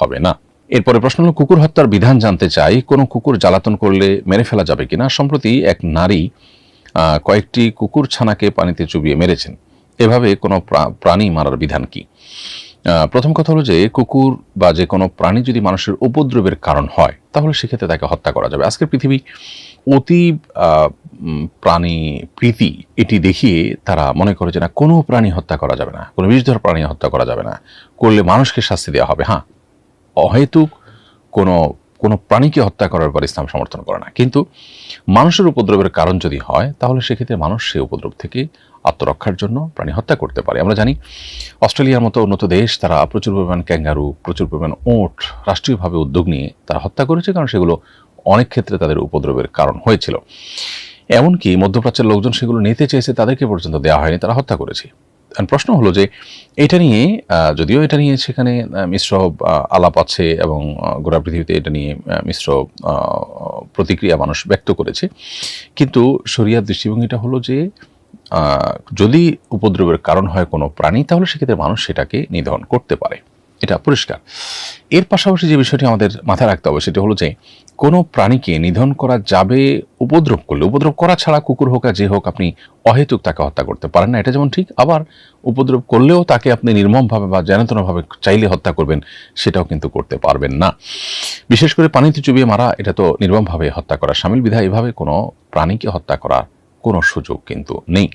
হবে না। এরপরে প্রশ্ন হলো, কুকুর হত্যার বিধান জানতে চাই, কোনো কুকুর জ্বালাতন করলে মেরে ফেলা যাবে কিনা? সম্প্রতি এক নারী কয়েকটি কুকুর ছানাকে পানিতে চুবিয়ে মেরেছেন। এভাবে কোনো প্রাণী মারার বিধান কি? প্রথম কথা হলো যে, কুকুর বা যে কোনো প্রাণী যদি মানুষের উপদ্রবের কারণ হয় তাহলে সেক্ষেত্রে তাকে হত্যা করা যাবে। আজকের পৃথিবী অতি প্রাণী প্রীতি এটি দেখিয়ে তারা মনে করে যে না, কোনো প্রাণী হত্যা করা যাবে না, কোনো বিষধর প্রাণী হত্যা করা যাবে না, করলে মানুষকে শাস্তি দেওয়া হবে। হ্যাঁ, অহেতুক কোনো কোনো প্রাণীকে হত্যা করার পর ইসলাম সমর্থন করে না, কিন্তু মানুষের উপদ্রবের কারণ যদি হয় তাহলে সেক্ষেত্রে মানুষ সেই উপদ্রব থেকে আত্মরক্ষার জন্য প্রাণী হত্যা করতে পারে। আমরা জানি অস্ট্রেলিয়ার মতো উন্নত দেশ, তারা প্রচুর পরিমাণ ক্যাঙ্গারু, প্রচুর পরিমাণ ওট রাষ্ট্রীয়ভাবে উদ্যোগ নিয়ে তারা হত্যা করেছে, কারণ সেগুলো অনেক ক্ষেত্রে তাদের উপদ্রবের কারণ হয়েছিল। এমনকি মধ্যপ্রাচ্যের লোকজন সেগুলো নিতে চেয়েছে, তাদেরকে পর্যন্ত দেওয়া হয়নি, তারা হত্যা করেছে। প্রশ্ন হলো যে এটা নিয়ে, যদিও এটা নিয়ে সেখানে মিশ্র আলাপ আছে এবং গোটা পৃথিবীতে এটা নিয়ে মিশ্র প্রতিক্রিয়া মানুষ ব্যক্ত করেছে, কিন্তু শরিয়ার দৃষ্টিভঙ্গিটা হলো যে যদি উপদ্রবের কারণ হয় কোনো প্রাণী তাহলে সেক্ষেত্রে মানুষ সেটাকে নিধন করতে পারে, এটা পরিষ্কার। এর পাশাপাশি যে বিষয়টি আমাদের মাথায় রাখতে হবে সেটা হলো যে কোনো প্রাণীকে নিধন করা যাবে উপদ্রব করলে। উপদ্রব করা ছাড়া কুকুর হোক আর যে হোক আপনি অহেতুক তাকে হত্যা করতে পারেন না, এটা যেমন ঠিক। আবার উপদ্রব করলেও তাকে আপনি নির্মমভাবে বা যেনতেনভাবে চাইলে হত্যা করবেন সেটাও কিন্তু করতে পারবেন না। বিশেষ করে পানিতে চুবিয়ে মারা, এটা তো নির্মমভাবে হত্যা করা শামিল, বিধায় এভাবে কোনো প্রাণীকে হত্যা করার কোনো সুযোগ কিন্তু নেই।